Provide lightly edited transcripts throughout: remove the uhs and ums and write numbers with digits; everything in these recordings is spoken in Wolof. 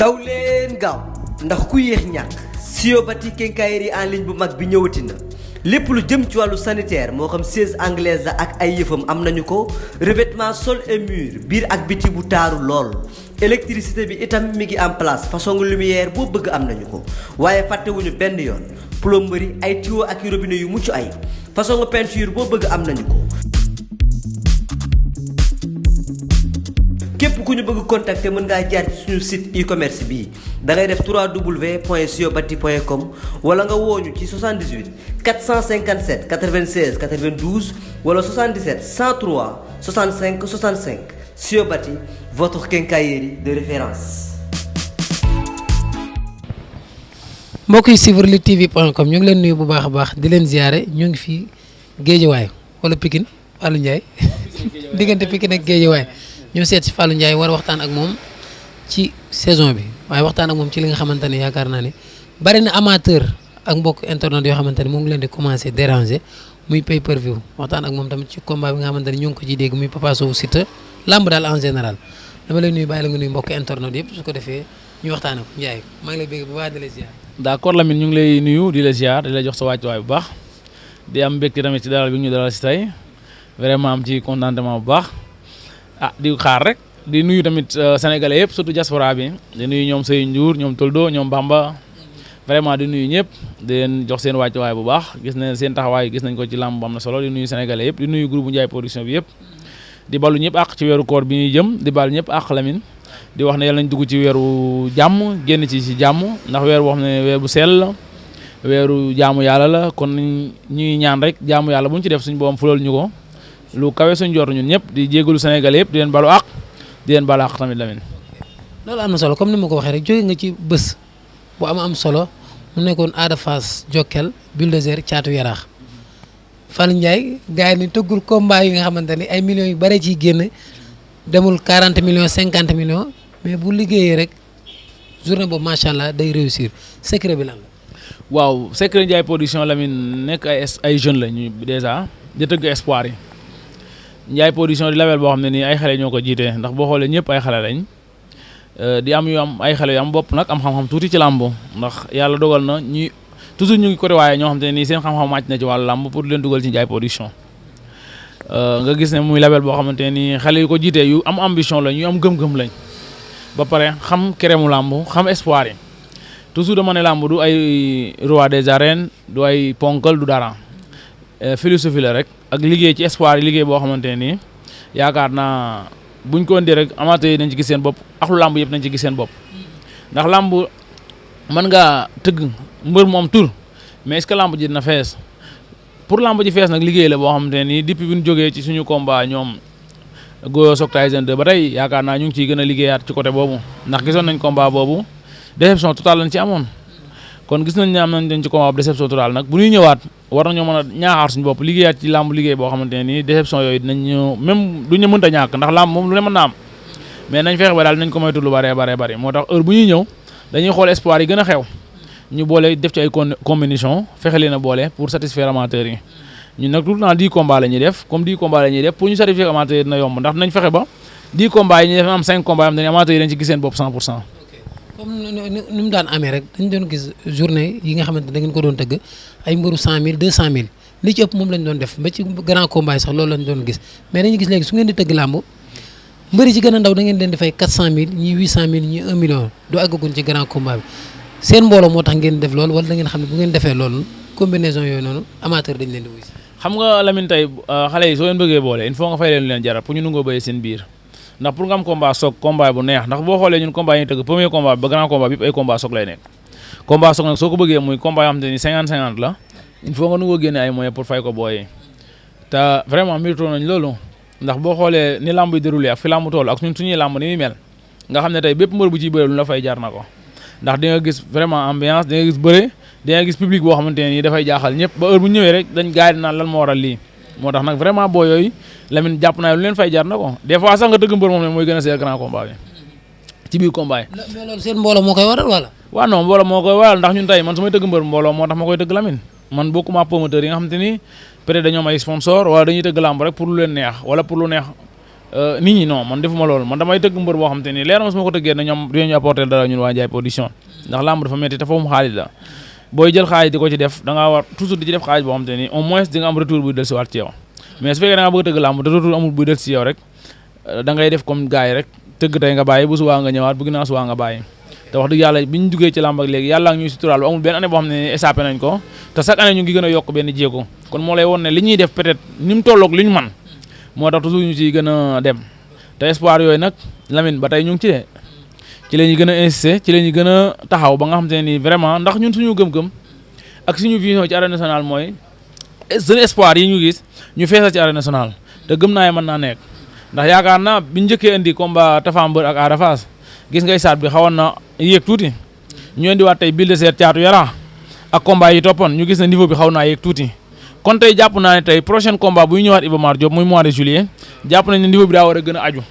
daw leen gaaw ndax ku yéex ñàkk Siobati quincaillerie en ligne bu mag bi ñëwati na lépp lu jëm ci wàllu sanitaire moo xam siège anglaise la ak ay yëfam am nañu ko revêtement sol et mur biir ak biti bu taaru lool électricité bi itam mi ngi en place façon lumière boo bëgg am nañu ko waaye fàttewuñu benn yoon plomberie ay tuyaux ak robinet yu mucc ay façon peinture boo bëgg am nañu ko. képp ku ñu bëgg contacter mën ngaa jaar ci suñu site e-commerce bii da ngay def www.siobati.com wala nga wooñu ci 78 457 96 92 wala 77 103 65 65 Siobati votre quincaillerie de référence. mbokk yi suivre luttetv.com ñu ngi leen nuyu bu baax a baax di leen ziare ñu ngi fii Géejawaay wala Pikine Fallou Ndiaye diggante Pikine ak Géejawaay ñu seet si Fallou Ndiaye war a waxtaan ak moom ci saison bi waaye waxtaan ak moom ci li nga xamante ne yaakaar naa ne bari na amateur ak mbokk internet yoo xamante ne mu ngi leen di commencé déranger muy pay per view waxtaan ak moom tamit ci combat bi nga xamante ne ñu ngi ko ciy dégg muy Papa Sow Siteu lamb daal en général dama lay nuyu bàyyi la nga nuyu mbokk internet yëpp su ko defee ñu waxtaan ak Ndiaye maa ngi lay bëgg bu baax di la ziar. d'accord Lamine ñu ngi lay nuyu di la ziar di la jox sa wàccuwaay bu baax di am mbégte tamit ci dalal bi ñu dalal si tey vraiment am ci contentement bu baax di xaar rek di nuyu tamit sénégalais yëpp surtout diaspora bi di nuyu ñoom Sey Ndiour ñoom Toldo ñoom Bamba vraiment di nuyu ñëpp di leen jox seen wàccuwaay bu baax gis nañ seen taxawaay gis nañ ko ci làmb bu am na solo di nuyu sénégalais yëpp di nuyu groupe Ndiaye production bi yëpp di balu ñëpp àq ci weeru koor bi ñuy jëm di balu ñëpp àq Lamine di wax ne yàlla nañ dugg ci weeru jàmm génn ci jàmm ndax weer boo xam ne weer bu sell la weeru jaamu yàlla la kon ñuy ñaan rek jaamu yàlla bu ñu ci def suñu boom fulal ñu ko lu kawe suñu jot ñun ñëpp di jégalu sénégalais yëpp di leen balu àq di leen balu àq tamit Lamine. loolu am na solo comme ni ma ko waxee rek jóge nga ci bés bu am solo mu nekkoon Ada Fass Jokkel Bulldozer Caatu Yaraax Fallou Ndiaye gars yi ni tëggul combat yi nga xamante ni ay millions yu bare ciy génn demul 40 millions 50 millions mais bu liggéeyee rek journée boobu macha allah day réussir secret bi lan la. waaw secret Ndiaye production Lamine nekk ay jeunes la ñu dèjà di tëgg espoir yi Ndiaye production di label boo xam ne nii ay xale ñoo ko jiite ndax boo xoolee ñëpp ay xale lañ di am yu am ay xale yu am bopp nag am xam-xam tuuti ci làmb ndax yàlla dogal na ñuy toujours ñu ngi côté waaye ñoo xam te ne nii seen xam-xam màcc na ci wàllu làmb pour leen dugal ci Ndiaye production nga gis ne muy label boo xamante ne nii xale yu ko jiitee yu am ambition lañ yu am gëm-gëm lañ ba pare xam keremu làmb xam espoir yi toujours dama ne làmb du ay roi des arènes du ay ponkal du dara philosophie la rek ak liggéey ci espoir yi liggéey boo xamante ne nii yaakaar naa buñ ko indi rek amateur yi nañ ci gis seen bopp ak lu làmb yëpp nañ ci gis seen bopp ndax làmb mën ngaa tëgg mbër mu am tur mais est-ce que làmb ji dina fees pour làmb ji fees nag liggéey la boo xamante ne nii depuis bi ñu jógee ci suñu combat ñoom Goyo Sok Tyson 2 ba tey yaakaar naa ñu ngi ciy gën a liggéeyaat ci côté boobu ndax gisoon nañ combat boobu déception totale lañ ci amoon kon gis nañ ne am nañ dañ ci combat bu déception totale nag bu ñuy ñëwaat war nañoo mën a ñaaxaar suñu bopp liggéeyaat ci làmb liggéey boo xamante ne nii déception yooyu dinañ même duñu mënta ñàkk ndax làmb moom lu ne mën na am mais nañ fexe ba daal nañ ko moytu lu bare moo tax heure bu ñuy ñëw dañuy xool espoir yi gën a xew ñu boole def ci ay combinaison fexe leen a boole pour satisfaire amateurs yi ñun nag tout le temps 10 combats la ñuy def comme 10 combats la ñuy def pour ñu satisfaire amateurs yi dina yomb ndax dinañ fexe ba 10 combats yi ñu def am 5 combats am dañu amateurs yi dañ ci gis seen bopp 100%. comme ni mu daan amee rek dañ doon gis journée yi nga xamante ne da ngeen ko doon tëgg ay mbëru 100000 200000 li ci ëpp moom lañ doon def ba ci grand combat yi sax loolu lañ doon gis mais dañuy gis léegi su ngeen di tëgg làmb mbëri ci gën a ndaw da ngeen leen di fay 400000 ñii 800000 ñii 1 million du àggaguñ ci grand combat bi seen mbooloo moo tax ngeen def loolu wala da ngeen xam ne bu ngeen defee loolu combinaison yooyu noonu amateur dañ leen di wuy si. xam nga Lamine tey xale yi soo leen bëggee boole il faut nga fay leen jaral pour ñu nungoo béy seen biir ndax pour nga am combat soog combat bu neex ndax boo xoolee ñun combat yi ñu tëgg premier combat bi ba grand combat bi yëpp ay combat soog lay nekk combat soog nag soo ko bëggee muy combat yoo xam te ni 50-50 la il faut nga nungoo génne ay moyens pour fay ko booyee te vraiment mérito nañ loolu ndax boo xoolee ni lamb yi déroulé ak fi lamb toll ak ñun suñuy lamb ni muy mel nga xam ne tey bépp mbër bu ciy bëre lu la fay jar na ko ndax di nga gis vraiment ambiance di nga gis bëre di nga gis public boo xamante ne nii dafay jaaxal ñëpp ba heure bu ñëwee rek dañ gaay di naan lan moo waral lii moo tax nag vraiment boo yooyu Lamine jàpp naa lu leen fay jar na ko des fois sax nga dëgg mbër moom ne mooy gën a seer grand combat bi ci biir combat yi. mais loolu seen mbooloo moo koy waral wala. waaw non mbooloo moo koy waral ndax ñun tey man su may dëgg mbër mbooloo moo tax ma koy dëgg Lamine man bokkuma promoteur yi nga xamante ni peut-être dañoo am ay sponsor wala dañuy dëgg lamb rek pour lu leen neex wala pour lu neex nit ñi non man defuma loolu man damay tëgg mbër boo xam te ni leer ma su ma ko tëggee na ñoom dinañu apporter dara ñun waa Ndiaye production ndax lamb dafa metti te foofu xaalis la booy jël xaalis di ko ci def da ngaa war toujours di ci def xaalis boo xam te ni au moins di nga am retour buy del si waat ci yow mais su fekkee da nga bëgg a tëgg lamb te retour amul buy del si yow rek da ngay def comme gars yi rek tëgg tey nga bàyyi bu subaa nga ñëwaat bu ginnaaw subaa nga bàyyi te wax dëgg yàlla bi ñu duggee ci lamb ak léegi yàlla ñuy suturaal amul benn année boo xam ne échappé nañ ko te chaque année ñu ngi gën a yokk benn jéego kon moo lay won ne li ñuy def peut-être ni mu tolloog li ñu man moo tax toujours ñu ciy gën a dem te espoir yooyu nag Lamine ba tey ñu ngi ci de ci la ñuy gën a insister ci la ñuy gën a taxaw ba nga xam te ne nii vraiment ndax ñun suñu gëm-gëm ak suñu vision ci arène nationale mooy jeune espoir yi ñu gis ñu feesal ci arène nationale te gëm naa mën naa nekk ndax yaakaar naa biñu njëkkee indi combat Tapha Mbeur ak Ada Fass gis ngay saat bi xawoon na yéeg tuuti ñu indiwaat tey Bulle de Ser Caatu Yara ak combat yi toppoon ñu gis ne niveau bi xaw naa yéeg tuuti kon tey jàpp naa ne tey prochaine combat buy ñëwaat Iba Mar Diop muy mois de juillet jàpp nañ ne niveau bi daa war a gën a aju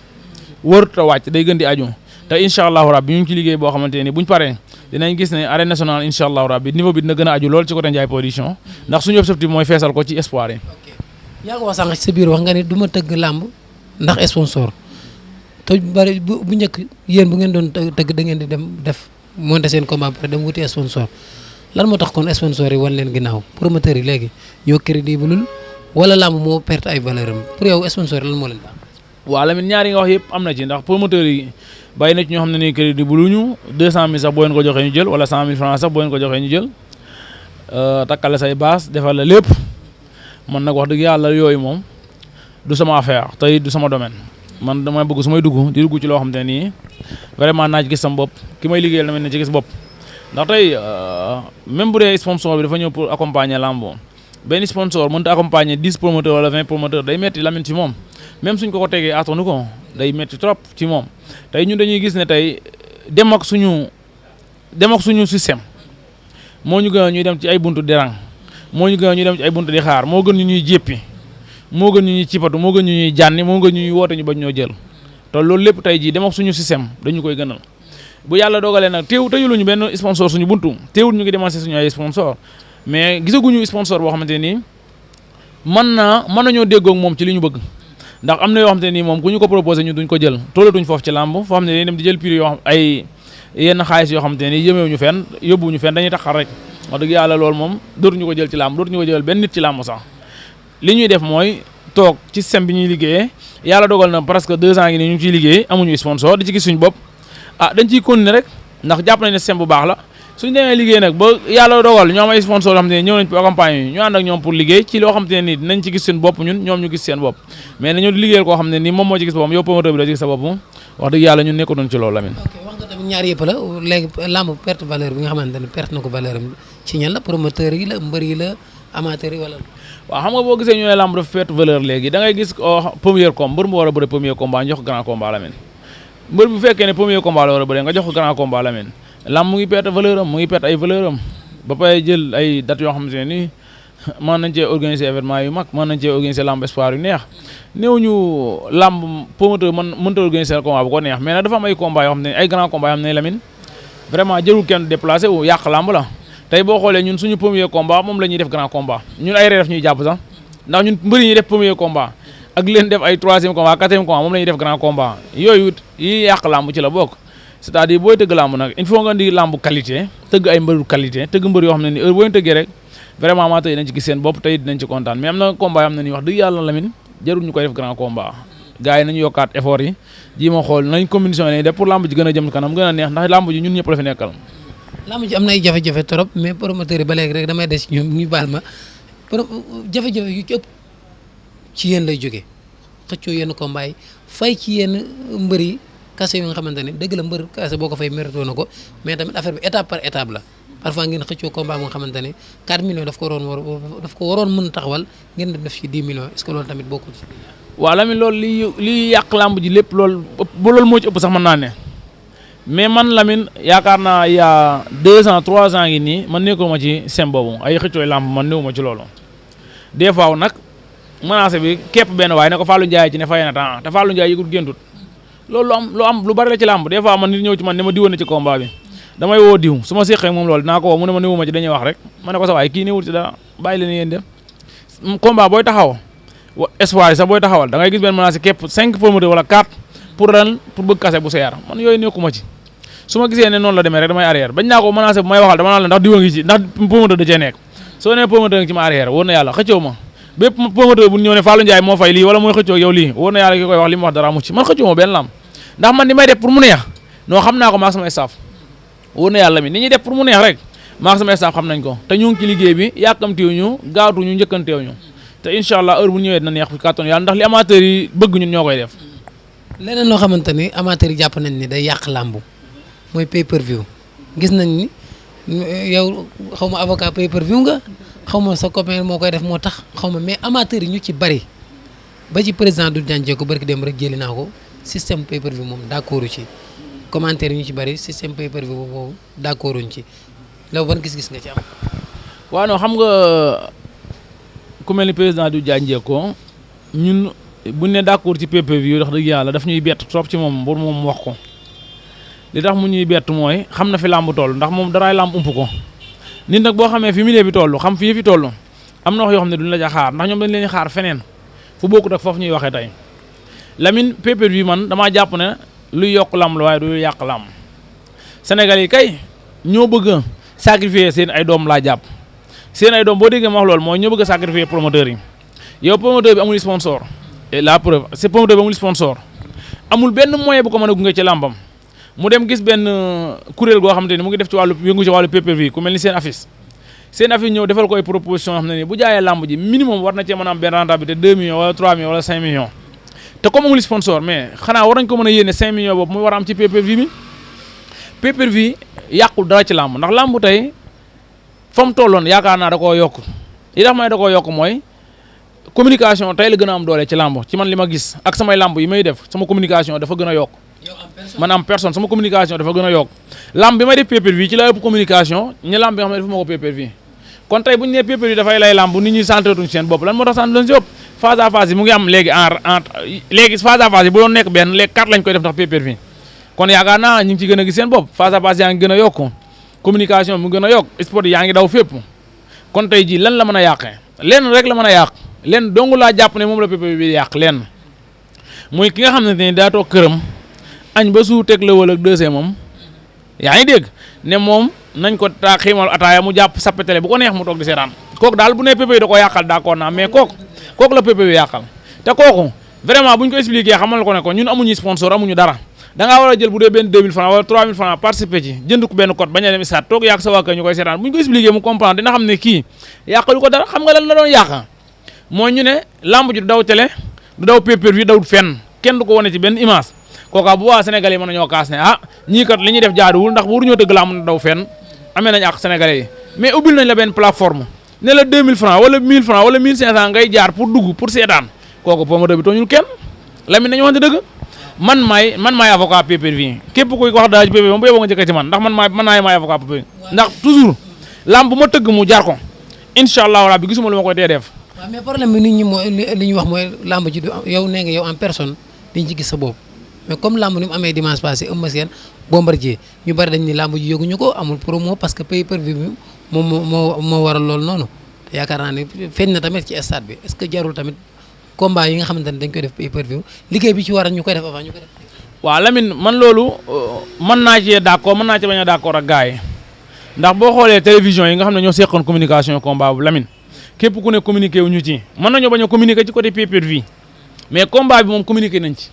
warut a wàcc day gën di aju te incha allahu rabbi ñu ngi ci liggéey boo xamante ne buñ paree dinañ gis ne arène nationale incha allahu rabbi niveau bi dina gën a aju lool ci côté Ndiaye production ndax suñu objectif mooy feesal ko ci espoir yi. yaa ko wax sànq ci sa biir wax nga ne du ma tëgg làmb ndax sponsor te bari bu njëkk yéen bu ngeen doon tëgg da ngeen di dem def monter seen combat ba dem wuti sponsor lan moo tax kon sponsor yi wan leen ginnaaw promoteur yi léegi ñoo crédible wala làmb moo perte ay valeur am pour yow sponsor lan moo leen tax. waaw Lamine ñaar yi nga wax yëpp am na ci ndax promoteur yi bàyyi na ci ñoo xam ne nii crédible ñu 200000 sax boo leen ko joxee ñu jël wala 100000 francs sax boo leen ko joxee ñu jël takkale say baas defal la lépp man nag wax dëgg yàlla yooyu moom du sama affaire tey du sama domaine man damay bëgg su may dugg di dugg ci loo xam te nii vraiment naa ci gis sama bopp ki may liggéeyal tamit na ci gis bopp ndax tey même bu dee sponsor bi dafa ñëw pour accompagner lambo benn sponsor mënut a accompagner 10 promoteurs wala 20 promoteurs day metti Lamine ci moom même suñ ko tegee attanu ko day metti trop ci moom tey ñun dañuy gis ne tey dem ak suñu système moo ñu gën a ñuy dem ci ay buntu derang moo ñu gën a ñuy dem ci ay buntu di xaar moo gën ñu ñuy jéppi moo gën ñu ñuy cipatu moo gën ñu ñuy jànni moo gën ñu ñuy woote ñu bañ ñoo jël te loolu lépp tey jii dem ak suñu système dañu koy gënal bu yàlla dogalee nag teew tëjuluñu benn sponsor suñu buntu teewul ñu ngi demancé suñu ay sponsor mais gisaguñu sponsor boo xamante nii mën nañoo déggoog moom ci li ñu bëgg ndax am na yoo xamante nii moom ku ñu ko proposé ñu duñ ko jël toolatuñ foofu ci làmb foo xam ne dañuy dem di jël prix yoo xam ay yenn xaalis yoo xamante nii yëmeewuñu fenn yóbbuwuñu fenn dañuy taxar rek wax dëgg yàlla loolu moom dootuñu ko jël ci làmb dootuñu ko jël benn nit ci làmb sax li ñuy def mooy toog ci système bi ñuy liggéeyee yàlla dogal na presque 2 ans ngi nii ñu ngi ciy liggéey amuñu sponsor di ci gis suñu bopp dañ ciy continuer rek ndax jàpp nañ ne système bu baax la suñu demee liggéey nag ba yàlla dogal ñoo am ay sponsor yoo xam ne ñëw nañ pour accompagner ñu ànd ak ñoom pour liggéey ci loo xam te ne nii dinañ ci gis seen bopp ñun ñoom ñu gis seen bopp mais nañu liggéeyal koo xam ne nii moom moo ci gis boppam yow promoteur bi da ci gis sa bopp wax dëgg yàlla ñun nekkoon ci loolu Lamine. ok wax nga tamit ñaar yëpp la léegi lamb perte valeur bi nga xamante ne perte na ko valeur am ci ñan la promoteur yi la mbër yi la amateur yi wala. waaw xam nga boo gisee ñu ne lamb dafa perte valeur léegi da ngay gis premier combat mbër mu war a bëre premier combat jox grand combat Lamine mbër bu fekkee ne premier combat la war a bëre nga jox ko grand combat Lamine lamb mu ngi perte valeur am mu ngi perte ay valeur am ba pare jël ay dates yoo xamante ne nii mën nañ cee organiser événement yu mag mën nañ cee organiser lamb espoir yu neex néew ñu lamb promoteur mënta organiser combat bu ko neex mais nag dafa am ay combat yoo xam ne ay grand combat yoo xam ne Lamine vraiment jërul kenn déplacé wu yàq lamb la tey boo xoolee ñun suñu premier combat moom la ñuy def grand combat ñun ay reef ñuy jàpp sax ndax ñun mbëri ñuy def premier combat ak leen def ay 3e combat 4e combat moom la ñuy def grand combat yooyu yi yàq lamb ci la bokk c'est-à-dire booy tëgg lamb nag il faut nga indi lamb qualité tëgg ay mbëru qualité tëgg mbër yoo xam ne ni heure boo leen tëggee rek vraiment maa tey dinañ ci gis seen bopp tey dinañ ci kontaan mais am na combat yoo xam ne nii wax dëgg yàlla Lamine jarul ñu koy def grand combat gars yi nañu yokkaat effort yi ji ma xool nañ compétition yi def pour lamb ji gën a jëm kanam gën a neex ndax lamb ji ñun ñëpp la fi nekkal lamb ji am na ay jafe-jafe trop mais promoteur yi ba léegi rek damay des ñoom ñu baal ma jafe-jafe yu ci ëpp ci yéen lay jógee xëccoo yenn combat yi fay ci yenn mbër yi kase yi nga xamante ne dëgg la mbër kase boo ko fay mérito na ko mais tamit affaire bi étape par étape la parfois ngeen xëccoo combat bu nga xamante ne 4 millions daf ko waroon mën a taxawal ngeen def ci 10 millions est-ce que loolu tamit bokkul ci. waaw Lamine loolu li yàq lamb ji lépp loolu moo ci ëpp sax mën naa ne mais man Lamine yaakaar naa il y a 2 ans 3 ans ngi nii man nekkul ma ci sem boobu ay xëccooy lamb man néew ma ci loolu des fois nag menacé bi képp benn waaye ne ko Fallou Ndiaye ci ne fay na temps te Fallou Ndiaye yëgul géntut loolu lu bari la ci lamb des fois man nit ñëw ci man ne ma diwoon na ci combat bi damay woo diw su ma séqee moom loolu dinaa ko woo mu ne ma néewuma ci dañuy wax rek ma ne ko sa waay kii néewul ci dara bàyyi leen yéen dem combat booy taxaw espoir yi sax booy taxawal da ngay gis benn menacé képp 5 promoteurs wala 4 pour bëgg kase bu seer man yooyu nekkuma ci su ma gisee ne noonu la demee rek damay arrière bañ naa ko menacé bu may waxal dama naan la ndax diwa ngi ci ndax promoteur da cee nekk soo nee promoteur ngi ci ma arrière wóor na yàlla xëccoo ma bépp promoteur bu ñëw ne Fallou Ndiaye moo fay lii wala mooy xëccoo yow lii wóor na yàlla ki koy wax li mu wax dara mu ci man xëccoo ma benn lam ndax man di may def pour mu neex non xam naa ko maag sama staff wóor na yàlla mi ni ñuy def pour mu neex rek maag sama staff xam nañ ko te ñu ngi ci liggéey bi yàkkamtiwuñu gaawtuñu njëkkanteewuñu te incha allah heure bu ñëwee dina neex fi kàttan yàlla ndax li amateurs yi bëgg ñun ñoo koy def. leneen loo xamante ni amateurs yi jàpp nañ ni day yàq làmbu mooy pay per view gis nañ ni yow xaw ma avocat pay per view nga xaw ma sa copain moo koy def moo tax xaw ma mais amateurs yi ñu ci bari ba ci président du jànjee ko barki dem rek jëli naa ko système pay per view moom d'accord ci commentaire yi ñu ci bari système pay per view boobu d'accorduñ ci loolu ban gis-gis nga ci am. waaw non xam nga ku mel ni président du jànjee ko ñun buñ ne d'accord ci pay per view wax dëgg yàlla daf ñuy bett trop ci moom pour moom wax ko li tax mu ñuy bett mooy xam na fi làmb toll ndax moom daraay làmb ump ko nit nag boo xamee fi milieu bi toll xam fii fi toll am na wax yoo xam ne duñ la ja xaar ndax ñoom dañ leen xaar feneen fu bokkut ak foofu ñuy waxee tey Lamine pay per view man damaa jàpp ne luy yokk làmb la waaye du yàq làmb Sénégal yi kay ñoo bëgg a sacrifier seen ay doom laa jàpp seen ay doom boo déggee ma wax loolu mooy ñoo bëgg a sacrifier promoteurs yi yow promoteur bi amul sponsor et la preuve c'est promoteur bi amul sponsor amul benn moyen bu ko mën a gunge ci làmbam mu dem gis benn kuréel goo xamante ni mu ngi def ci wàllu yëngu ci wàllu pay per view ku mel ni seen affiche ñëw defal ko ay proposition xam ne ni bu jaayee làmb ji minimum war na cee mën a am benn rentabilité 2 millions wala 3 millions wala 5 millions te comme amul sponsor mais xanaa war nañ ko mën a yéene 5 millions boobu muy war a am ci pay per view bi pay per view yàqul dara ci làmb ndax làmb tey fa mu tolloon yaakaar naa da koo yokk li tax may da koo yokk mooy communication tey la gën a am doole ci làmb ci man li ma gis ak samay làmb yi may def sama communication dafa gën a yokk man am personne sama communication dafa gën a yokk làmb bi may def pay per view ci la ëpp communication ñi làmb bi nga xam ne dafa ma ko pay per view kon tey bu ñu nee pay per view dafay lay làmb nit ñi centretuñ seen bopp lan moo tax centretuñ si bopp phase à phase yi mu ngi am léegi léegi phase à phase yi bu doon nekk benn léegi 4 lañ koy def ndax pay per view kon yaakaar naa ñu ngi ci gën a gis seen bopp phase à phase yaa ngi gën a yokk communication mu gën a yokk sport yaa ngi daw fépp kon tey jii lan la mën a yàqee lenn rek la mën a yàq lenn dong laa jàpp ne moom la pay per view bi yàq lenn muy ki nga xam ne daa toog këram añ ba suu teg la wala ak deuxième moom yaa ngi dégg ne moom nañ ko taa xiimal ataaya mu jàpp sappe télé bu ko neex mu toog di seetaan kooku daal bu ne pay per view da ko yàqal d'accord naa mais kooku la pay per view yàqal te kooku vraiment bu ñu ko expliqué xamal ko ne ko ñun amuñu sponsor amuñu dara da ngaa war a jël bu dee benn 2000 francs wala 3000 francs participer ci jënd ko benn code bañ a dem stade toog yàq sa waa kër ñu koy seetaan bu ñu ko expliqué mu comprendre dina xam ne kii yàqalu ko dara xam nga lan la doon yàq mooy ñu ne lamb ji du daw télé du daw pay per view dawut fenn kenn du ko wane ci benn image kooka bu waa Sénégalais yi mën nañoo kaas ne ah ñii kat li ñuy def jaaduwul ndax waruñoo dëgg lamb na daw fenn amee nañ ak Sénégalais yi mais ubbil nañ la benn plateforme ne la 2000 francs wala 1000 francs wala 1500 ngay jaar pour dugg pour seetaan kooku promoteur bi tooñul kenn Lamine nañu waxante dëgg man maay avocat pay per view képp kuy wax daal ci pay per view moom bu yeboo nga jëkkee ci man ndax man maay avocat pay per view ndax toujours lamb bu ma tëgg mu jaar ko incha allahu rabbi gisuma lu ma koy tee def. waaw mais problème bi nit ñi mooy li ñu wax mooy lamb ji du yow nee nga yow en personne diñ ci gis sa bopp mais comme lamb ni mu amee dimanche passé Eumeu Sène Bombardier ñu bari dañ ni lamb ji yëguñu ko amul promo parce que pay per view bi moo waral loolu noonu te yaakaar naa ne feeñ na tamit ci stade bi est-ce que jarul tamit combat yi nga xamante ne dañ koy def pay per view liggéey bi ci war a ñu koy def avant ñu koy def. waaw Lamine man loolu mën naa cee d'accord mën naa ci bañ a d'accord ak gars yi ndax boo xoolee télévision yi nga xam ne ñoo seqoon communication combat bu Lamine képp ku ne communiqué wu ñu ci mën nañoo bañ a communiqué ci côté pay per view mais combat bi moom communiqué nañ ci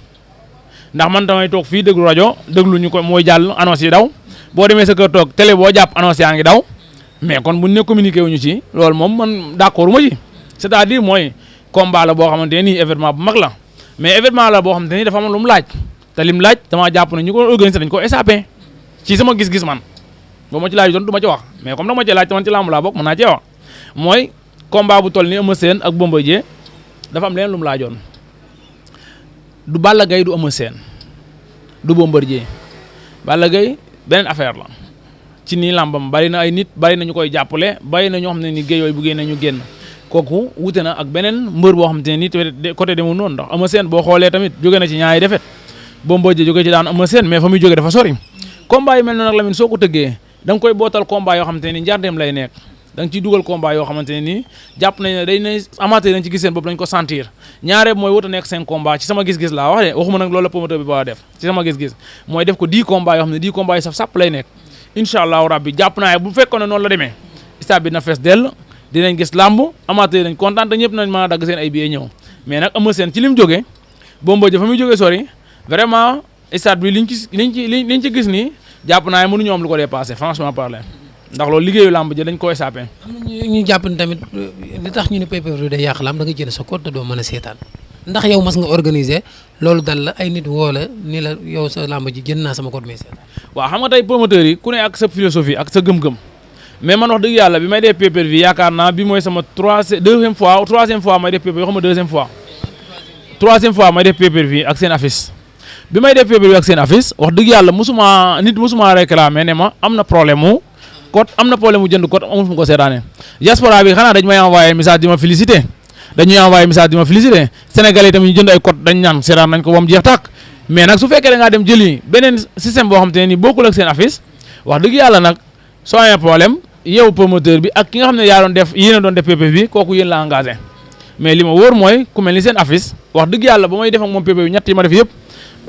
ndax man damay toog fii déglu rajo déglu ñu ko mooy jàll annonce yi daw boo demee sa kër toog télé boo jàpp annonce yaa ngi daw mais kon buñ ne communiqué wu ñu ci loolu moom man d'accord ma ci c'est-à-dire mooy combat la boo xamante ne nii événement bu mag la mais événement la boo xamante ni dafa am lu mu laaj te lim laaj damaa jàpp ne ñu ko organiser dañ ko SAP ci sama gis-gis man boo ma ci laaj doon du ma ci wax mais comme dama ci laaj man ci lamb laa bokk mën naa cee wax mooy combat bu toll ni Eumeu Sène ak Bombardier dafa am leen lu mu laajoon du Balla Gaye du Eumeu Sène du Bombardier Balla Gaye beneen affaire la ci nii lambam bari na ay nit bari na ñu koy jàppale bari na ñoo xam ne ni géej yooyu bu génne ñu génn kooku wute na ak beneen mbër boo xam te ne nii côté demul noonu ndax Eumeu Sène boo xoolee tamit jóge na ci ñaari defet Bombardier jóge ci daan Eumeu Sène mais fa muy jóge dafa sori combat yi mel noonu nag Lamine soo ko tëggee da nga koy bootal combat yoo xam te ni njardeem lay nekk da nga ciy dugal combat yoo xamante ne nii jàpp nañ ne day ne amateur dañ ci gis seen bopp dañ ko sentir ñaare mooy wut a nekk 5 combat ci sama gis-gis laa wax de waxuma nag loolu la promoteur bi ba def ci sama gis-gis mooy def ko 10 combat yoo xam ne 10 combat yi saf sàpp lay nekk incha allahu rabbi jàpp naa bu fekkoon ne noonu la demee stade bi na fees dell dinañ gis làmb amateur dañ kontaan te ñëpp nañ mën a dagg seen ay billets ñëw mais nag Eumeu Sène ci li mu jógee Bombardier fa muy jógee sori vraiment stade bi liñ ci gis nii jàpp naa ne mënuñu am lu ko dépassé franchement parler ndax loolu liggéeyu làmb ji dañ koy sapé. am na ñu jàpp ni tamit li tax ñu ne pay-per-view day yàq làmb da nga jënd sa code te doo mën a seetaan ndax yow mas nga organiser loolu dal la ay nit woo la ni la yow sa làmb ji jënd naa sama code may seetaan. waaw xam nga tey promoteurs yi ku ne ak sa philosophie ak sa gëm-gëm mais man wax dëgg yàlla bi may def pay-per-view yaakaar naa bi mooy sama troisième fois may def pay-per-view xam nga troisième fois may def pay-per-view ak seen affiche bi may def pay-per-view ak seen affiche wax dëgg yàlla musuma réclamer ne ma am na problème mu code am na problème mu jënd code amul fu mu ko seetaanee diaspora bi xanaa dañ may envoyé message di ma félicité Sénégalais tamit ñu jënd ay code dañ ñaan seetaan nañ ko ba mu jeex tàkk mais nag su fekkee da ngaa dem jëli beneen système boo xam te ne nii bokkul ak seen affiche wax dëgg yàlla nag soo amee problème yow promoteur bi ak ki nga xam ne yéen a doon def PPV bi kooku yéen la engagé mais li ma wóor mooy ku mel ni seen affiche wax dëgg yàlla ba may def ak moom PPV ñett yi ma def yëpp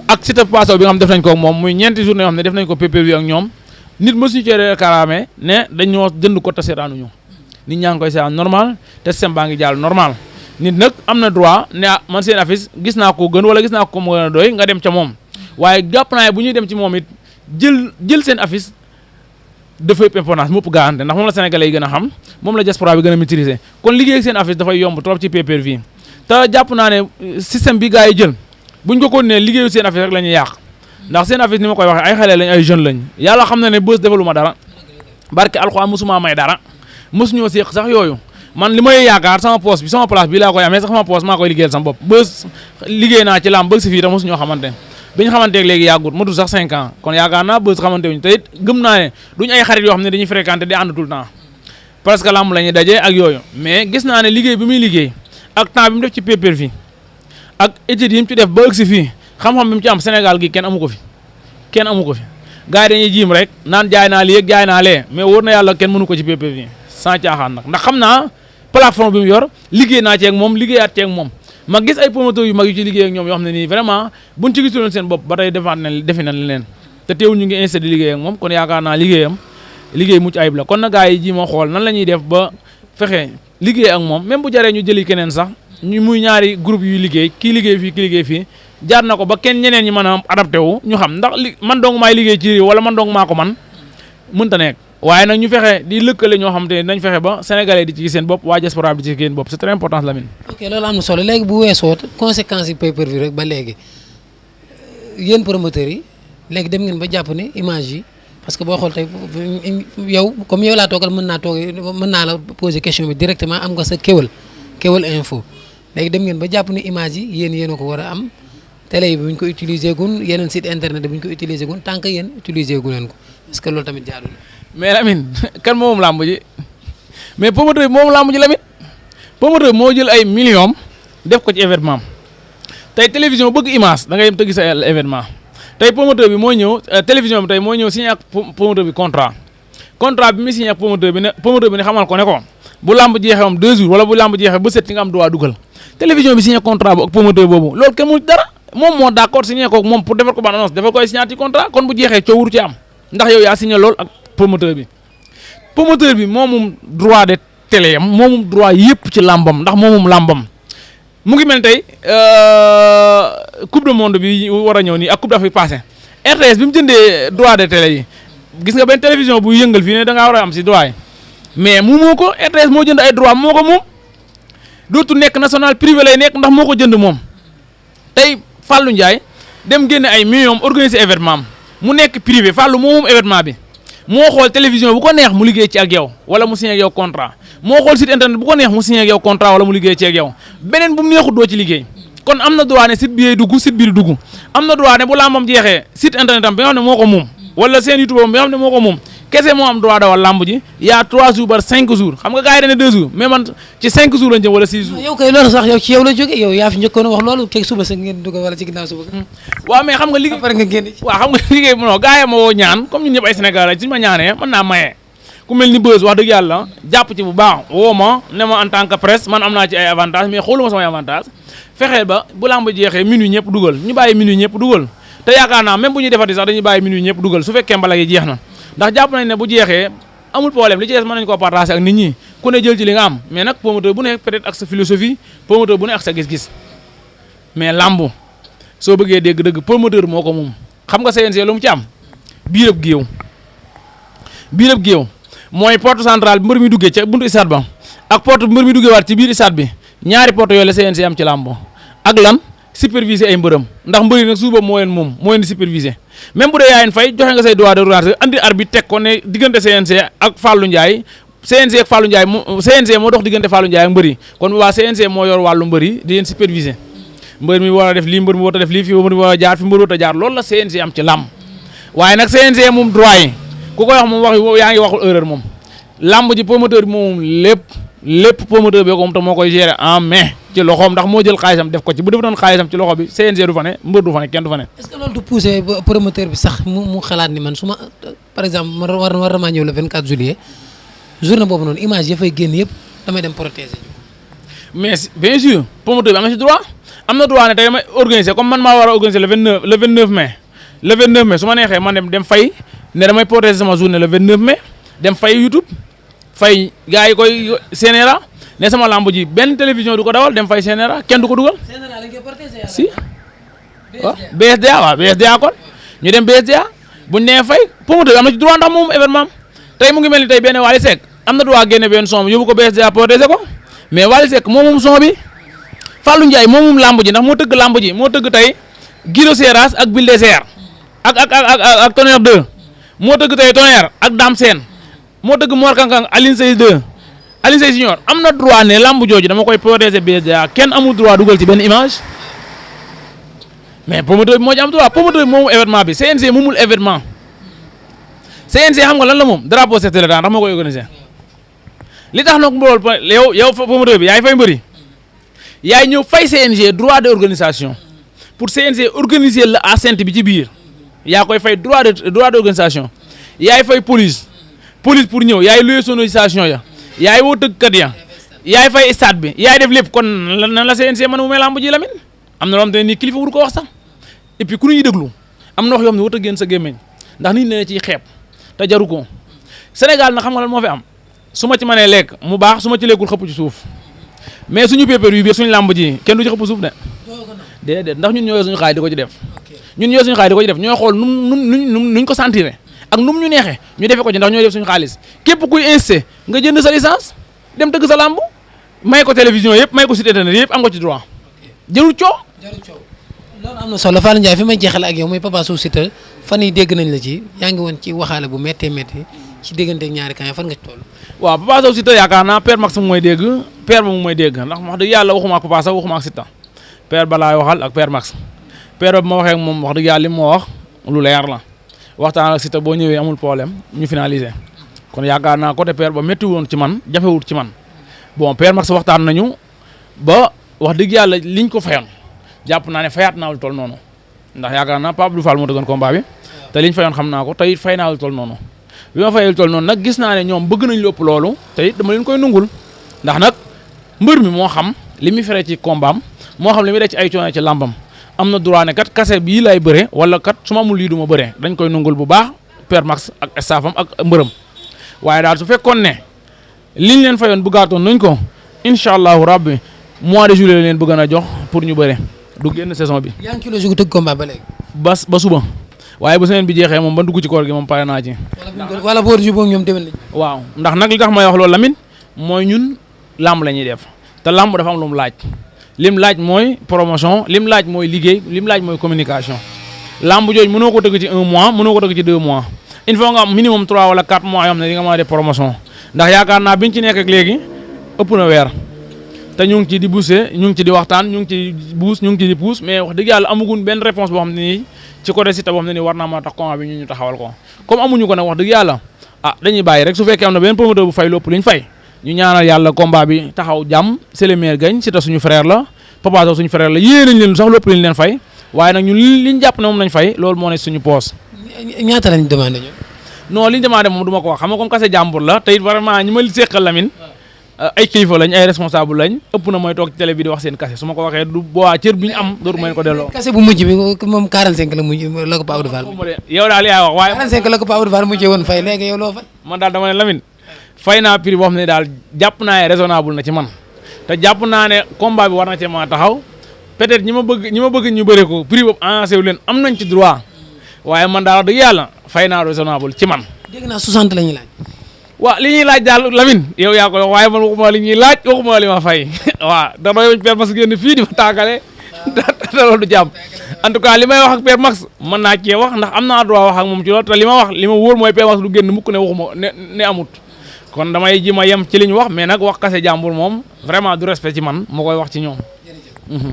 ak Siteu Papa bi nga xam def nañ ko ak moom muy ñeenti journée yoo xam ne def nañ ko PPV ak ñoom nit mësuñu cee réclamé ne dañoo jënd ko te seetaanuñu nit ñaa ngi koy seetaan normal te système baa ngi jàll normal nit nag am na droit ne man seen affiche gis naa ko gën wala gis naa ko mu gën a doy nga dem ca moom waaye jàpp naa bu ñuy dem ci moom it jël seen affiche dafa ëpp importance mu ëpp garanti ndax moom la sénégalais yi gën a xam moom la diaspora bi gën a maîtriser kon liggéey ak seen affiche dafay yomb trop ci pay-per-view te jàpp naa ne système bi gars yi jël buñ ko continuer liggéeyu seen affiche rek la ñuy yàq ndax seen affiche ni ma koy waxee ay xale lañ ay jeunes lañ yàlla xam na ne bës defaluma dara barke alxuraan mosuma may dara mosuñoo seeq sax yooyu man li may yaakaar sama poste bi sama place bi laa koy amee sax sama poste maa koy liggéeyal sama bopp bës liggéey naa ci lamb bëgg si fii te mosuñoo xamante bi ñu xamanteeg léegi yàggut matul sax 5 ans kon yaakaar naa bës xamante wuñu te it gëm naa ne duñ ay xarit yoo xam ne dañuy fréquenté di ànd tout le temps parce que lamb la ñuy dajee ak yooyu mais gis naa ne liggéey bi muy liggéey ak temps bi mu def ci pay-per-view ak études yi mu ci def ba ëgg si fii xam-xam bi mu ci am Sénégal gi kenn amu ko fi gars yi dañuy jiim rek naan jaay naa lii ak jaay naa lee mais wóor na yàlla kenn mënu ko ci pay-per-view sans caaxaan nag ndax xam naa plateforme bi mu yor liggéey naa ci ak moom liggéeyaat ci ak moom ma gis ay promoteurs yu mag yu ci liggéey ak ñoom yoo xam ne nii vraiment buñ ci gisuloon seen bopp ba tey defi na leen te teewul ñu ngi incité di liggéey ak moom kon yaakaar naa liggéey mucc ayib la kon na gars yi ji ma xool nan la ñuy def ba fexe liggéey ak moom même bu jaree ñu jëli keneen sax ñu muy ñaari groupe yuy liggéey kii liggéey fii jaar na ko ba kenn ñeneen ñi mën a adapté wu ñu xam ndax man dong maay liggéey ci réew wala man dong maa ko man mënta nekk waaye nag ñu fexe di lëkkale ñoo xam te nañ fexe ba sénégalais di ci gis seen bopp waa diaspora bi di ci gis seen bopp c'est très important Lamine. ok loolu am na solo léegi bu weesoo conséquences yi pay-per-view rek ba léegi yéen promoteurs yi léegi dem ngeen ba jàpp ne image yi parce que boo xool tey yow comme yow laa toogal mën naa la poser question bi directement am nga sa Kewel Info léegi dem ngeen ba jàpp ne image yi yéen a ko war a am télé yi bu ñu ko utiliser gun yeneen site internet bu ñu ko utiliser gun tant que yéen utiliser gu leen ko est-ce que loolu tamit jaadul. mais Lamine kan moom làmb ji mais promoteur bi moom làmb ji Lamine promoteur moo jël ay millions def ko ci événement tey télévision bëgg image da ngay dem tëgg sa événement tey promoteur bi moo ñëw télévision bi tey moo ñëw signé ak promoteur bi contrat bi mu signé ak promoteur bi ne xamal ko ne ko bu làmb jeexee am 2 jours wala bu làmb jeexee ba 7 nga am droit dugal télévision bi signé contrat bu ak promoteur boobu loolu kenn mu dara moom moo d'accord signé ko moom pour defal ko ban annonce defal ko ay signature contrat kon bu jeexee coow wuru ci am ndax yow yaa signé loolu ak promoteur bi moomum droit de télé yam moomum droit yëpp ci làmbam ndax moomum làmbam mu ngi mel tey coupe du monde bi war a ñëw nii ak coupe d'Afrique passé RTS bi mu jëndee droit de télé yi gis nga benn télévision bu yëngal fii ne da ngaa war a am si droit yi mais mu moo ko RTS moo jënd ay droit moo ko moom dootu nekk national privé lay nekk ndax moo ko jënd moom tey Fallou Ndiaye dem génne ay millions organiser événement mu nekk privé Fallou moom événement bi moo xool télévision bu ko neex mu liggéey ci ak yow wala mu signé ak yow contrat moo xool site internet bu ko neex mu signé ak yow contrat wala mu liggéey ci ak yow beneen bu mu neexut doo ci liggéey kon am na droit ne site bi dugg site bi di dugg am na droit ne bu làmbam jeexee site internet am bi nga xam ne moo ko moom wala seen YouTube am bi nga xam ne moo ko moom kese moo am droit dawal làmb ji yaa 3 jours ba 5 jours xam nga gars yi dañ ne 2 jours mais man ci 5 jours lañ jëm wala 6 jours. yow kay loolu sax yow ci yow la jógee yow yaa fi njëkkoon a wax loolu teg suba sa ngeen dugg wala ci ginnaaw suba. waaw mais xam nga liggéey après nga génn ci. waaw xam nga liggéey non gars yi ma woo ñaan comme ñun ñëpp ay Sénégalais suñu ma ñaanee mën naa maye ku mel ni Beuz wax dëgg yàlla jàpp ci bu baax woo ma ne ma en tant que presse man am naa ci ay avantage mais xooluma samay avantage fexeel ba bu lamb jeexee minuit ñëpp dugal ñu bàyyi minuit ñëpp dugal te yaakaar naa même bu ñuy defati sax dañuy bàyyi minuit ñëpp dugal su fekkee mbala yi jeex na ndax jàpp nañ ne bu jeexee amul problème li ci des mën nañu koo partager ak nit ñi ku ne jël ci li nga am mais nag promoteur bu ne peut-être ak sa philosophie promoteur bu ne ak sa gis-gis mais lamb soo bëggee dégg dëgg promoteur moo ko moom xam nga CNG lu mu ci am biirëb géew mooy porte centrale bi mbër mi duggee ca buntu stade ba ak porte mbër mi duggee waat ci biir stade bi ñaari porte yooyu la CNG am ci lamb ak lan superviser ay mbërëm ndax mbëri nag suuba moo leen di superviser même bu dee yaa leen fay joxe nga say droit de regard andi arbitre teg ko ne diggante CNG ak Fallou Ndiaye CNG ak Fallou Ndiaye CNG moo dox diggante Fallou Ndiaye ak mbëri kon bu baax CNG moo yor wàllu mbëri di leen superviser mbër mi war a def lii mbër mi war a def lii fi mbër mi war a jaar fi mbër war a jaar loolu la CNG am ci làmb waaye nag CNG moom droit yi ku koy wax moom wax yaa ngi waxul erreur moom làmb ji promoteur bi moom lépp promoteur bi ko moom te moo koy gérer en main ci loxoom ndax moo jël xaalisam def ko ci bu defoon xaalisam ci loxo bi CNG du fa ne mbër du fa ne kenn du fa ne. est-ce que loolu du pousser ba promoteur bi sax mu xalaat ni man su ma par exemple ma war na maa ñëw le 24 juillet journée boobu noonu image ya fay génn yëpp damay dem protéger. mais bien sûr promoteur bi am na ci droit am na droit ne tey damay organiser comme man maa war a organiser le 29 mai su ma neexee man dem fay ne damay protéger sama journée le 29 mai dem fay YouTube fay gars yi koy CNRA ne sama lamb ji benn télévision du ko dawal dem fay CNRA kenn du ko dugal. CNRA lañ koy protéger si waaw BSDA kon ñu dem BSDA buñ nee fay promoteur bi am na ci droit ndax moom événement tey mu ngi mel ni tey benn Wally Seck am na droit génne benn son yóbbu ko BSDA protéger ko mais Wally Seck moom son bi Fallou Ndiaye moom lamb ji ndax moo tëgg lamb ji moo tëgg tey Guiro Seras ak Bulldozer ak Tonnerre 2 moo tëgg tey Tonnerre ak Dame Sène moo tëgg Mor Kankang Aline Seye 2 Aline Seye Junior am na droit ne lamb jooju dama koy protéger BSDA kenn amul droit dugal ci benn image mais promoteur bi moo ci am droit promoteur bi moomu événement bi CNG moomul événement CNG xam nga lan la moom drapeau chef de l'État ndax moo koy organiser li tax nag loolu yow promoteur bi yaay fay mbëri yaay ñëw fay CNG droit de organisation pour CNG organiser la enceinte bi ci biir yaa koy fay droit de organisation yaay fay police pour ñëw yaay loué sonorisation ya yaay woo tëggkat ya yaay fay stade bi yaay def lépp kon nan la CNG mën a mu lamb ji Lamine am na loo xam te ne nii kilifa wuru ko wax sax et puis ku ñu déglu am na wax yoo xam ne war a génn sa gémmiñ ndax nit ne ciy xeeb te jaru ko Sénégal na xam nga lan moo fi am su ma ci mënee lekk mu baax su ma ci lekkul xëpp ci suuf mais suñu pépér yu biir suñu lamb ji kenn du ci xëpp suuf de déedéet ndax ñun ñoo yor suñu xaay di ko ci def ñooy xool nuñ ko sentir ak num ñu neexee ñu defee ko ci ndax ñooy def suñu xaalis képp kuy insisté nga jënd sa licence dem tëgg sa lamb may ko télévision yëpp may ko site internet yëpp am nga ci droit jarul coow. loolu am na solo Fallou Ndiaye fi may jeexale ak yow muy Papa Sow Siteu fan yi dégg nañ la ci yaa ngi woon ci waxaale bu méttee ci diggante ak ñaari camp fan nga ci toll. waaw Papa Sow Siteu yaakaar naa père Max mu mooy dégg père ba mu mooy dégg ndax wax dëgg yàlla waxuma ak Papa Sow waxuma ak Siteu père ba laay waxal ak père Max père ba ma waxee ak moom wax dëgg yàlla li mu wax lu leer la waxtaan ak Siteu boo ñëwee amul problème ñu finaliser kon yaakaar naa côté père ba métti woon ci man jafewut ci man bon père Max waxtaan nañu ba wax dëgg yàlla liñ ko fayoon jàpp naa ne fayaat naa lu toll noonu ndax yaakaar naa Pape Abdou Fall moo tëggoon combat bi te liñ fayoon xam naa ko te it fay naa lu toll noonu bi ma fayee lu toll noonu nag gis naa ne ñoom bëgg nañ lu ëpp loolu te it dama leen koy nungul ndax nag mbër mi moo xam li muy fere ci combat am moo xam li muy def ci ay coono ci làmbam am na droit ne kat kase bii lay bëre wala kat su ma amul lii du ma bëre dañ koy nungul bu baax Père Max ak staffam ak mbërëm waaye daal su fekkoon ne liñ leen fayoon bëggaatoon nañ ko incha allahu rabbi mois de juillet la leen bëgg na jox pour ñu bëre du génn saison bi. yaa ngi ci logique tëgg combat ba léegi. ba suba waaye bu semaine bi jeexee moom ba dugg ci koor gi moom pare naa ci. wala boor ji boog ñoom déwén lañ. waaw ndax nag li tax may wax loolu Lamine mooy ñun làmb la ñuy def te làmb dafa am lu mu laaj lim laaj mooy promotion lim laaj mooy liggéey lim laaj mooy communication làmb jooju mënoo ko tëgg ci 1 mois mënoo ko tëgg ci 2 mois il faut nga am minimum 3 wala 4 mois yoo xam ne di nga mën a def promotion ndax yaakaar naa biñ ci nekk ak léegi ëpp na weer. te ñu ngi ci di bousser ñu ngi ci di waxtaan ñu ngi ci buus ñu ngi ci di pousse mais wax dëgg yàlla amaguñ benn réponse boo xam ne nii ci côté Siteu boo xam ne nii war naa mën a tax combat bi ñu taxawal ko comme amuñu ko nag wax dëgg yàlla dañuy bàyyi rek su fekkee am na benn promoteur bu fay lépp liñ fay ñu ñaanal yàlla combat bi taxaw jàmm c'est le meilleur gagne Siteu suñu frère la Papa Sow suñu frère la yéene nañ leen sax lépp liñ leen fay waaye nag ñun liñ jàpp ne moom lañ fay loolu moo ne suñu poos. ñaata lañ demandé ñoom. non li ñu demandé moom du ma ko wax xam nga comme kase jàmbur la te it vraiment ñi ma séqal Lamine ay kilifa lañ ay responsable lañ ëpp na mooy toog ci télé bi di wax seen kase su ma ko waxee du boobaa cër bi ñu am dootu ma leen ko delloo. kase bu mujj bi moom 45 la ko Pa Abdou Fall. yow daal yaa wax waaye 45 la ko Pa Abdou Fall mujjee woon fay léegi yow loo fay. man daal dama ne Lamine fay naa prix boo xam ne daal jàpp naa ne raisonnable na ci man te jàpp naa ne combat bi war na ci ma taxaw peut-être ñi ma bëgg ñu bëre ko prix boobu enseigné wu leen am nañ ci droit waaye man daal dëgg yàlla fay naa raisonnable ci man. dégg naa 60 la ñuy laaj. waaw li ñuy laaj daal Lamine yow yaa ko waaye man waxuma li ñuy laaj waxuma li ma fay waaw dama yow Père Max génn fii di ma tàggale te loolu du jàmm en tout cas li may wax ak Père Max mën naa cee wax ndax am naa droit wax ak moom ci loolu te li ma wax li ma wóor mooy Père Max du génn mukk ne waxuma ne amut kon damay ji ma yem ci li ñu wax mais nag wax kase jàmbur moom vraiment du respect ci man moo koy wax ci ñoom.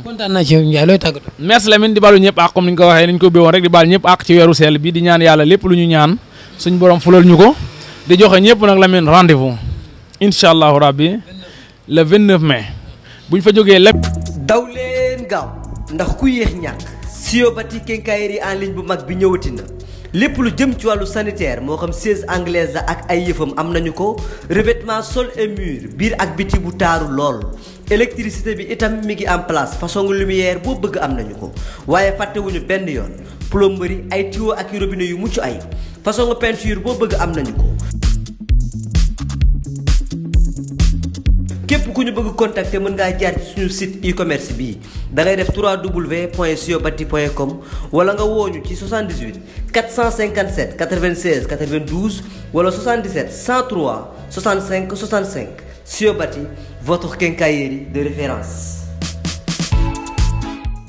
kontaan naa ci yow Ndiaye looy tàggatoo. merci Lamine di balu ñëpp ak comme ni ñu ko waxee ni ñu ko béwoon rek di baal ñëpp ak ci weeru seel bi di ñaan yàlla lépp lu ñu ñaan suñ borom fulal ñu ko di joxe ñëpp nag Lamine rendez-vous incha allahu rabbi le 29 mai buñ fa jógee lépp. daw leen gaaw ndax ku yéex ñàkk Siobati quincaillerie en ligne bu mag bi ñëwati na lépp lu jëm ci wàllu sanitaire moo xam siège anglaise la ak ay yëfam am nañu ko revêtement sol et mur biir ak biti bu taaru lool électricité bi itam mi ngi en place façon lumière boo bëgg am nañu ko waaye fàttewuñu benn yoon plomberie ay tuyaux ak robinet yu mucc ay façon peinture boo bëgg am nañu ko. képp ku ñu bëgg contacter mën ngaa jaar ci suñu site e-commerce bii da ngay def www.siobati.com wala nga wooñu ci 78 457 96 92 wala 77 103 65 65 Siobati votre quincaillerie de référence.